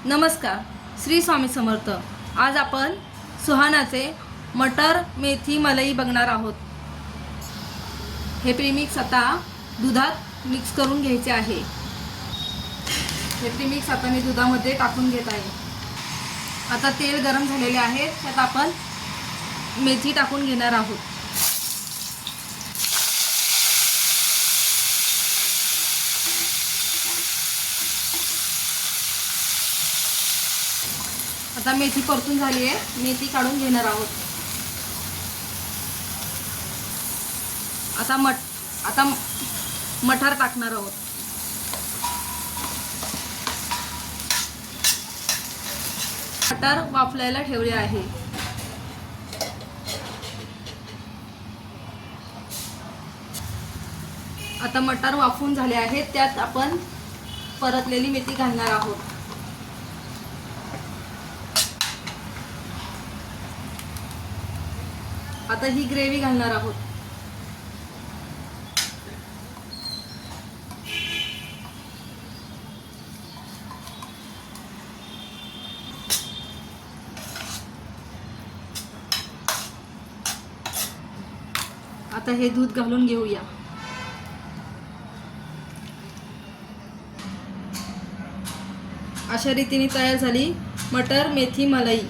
नमस्कार, श्री स्वामी समर्थ। आज आपण सुहानाचे मटर मेथी मलई बघणार आहोत। हे प्रीमिक्स आता दुधात मिक्स करून घ्यायचे आहे। हे प्रीमिक्स आता मी दुधामध्ये टाकून घेत आहे। आता तेल गरम झालेले आहे, त्यात आपण मेथी टाकून घेणार आहोत। आता मेथी परतून झाली आहे, मेथी काढून घेणार आहोत। आता मटार टाकणार आहोत। मटार वाफलायला ठेवले आहे। आता मटार वाफून झाले आहेत, त्यात आपण परतलेली मेथी घालणार आहोत। आता ही ग्रेव्ही घालणार आहोत। आता हे दूध घालून घेऊया। अशा रीतीने तयार झाली मटर मेथी मलाई।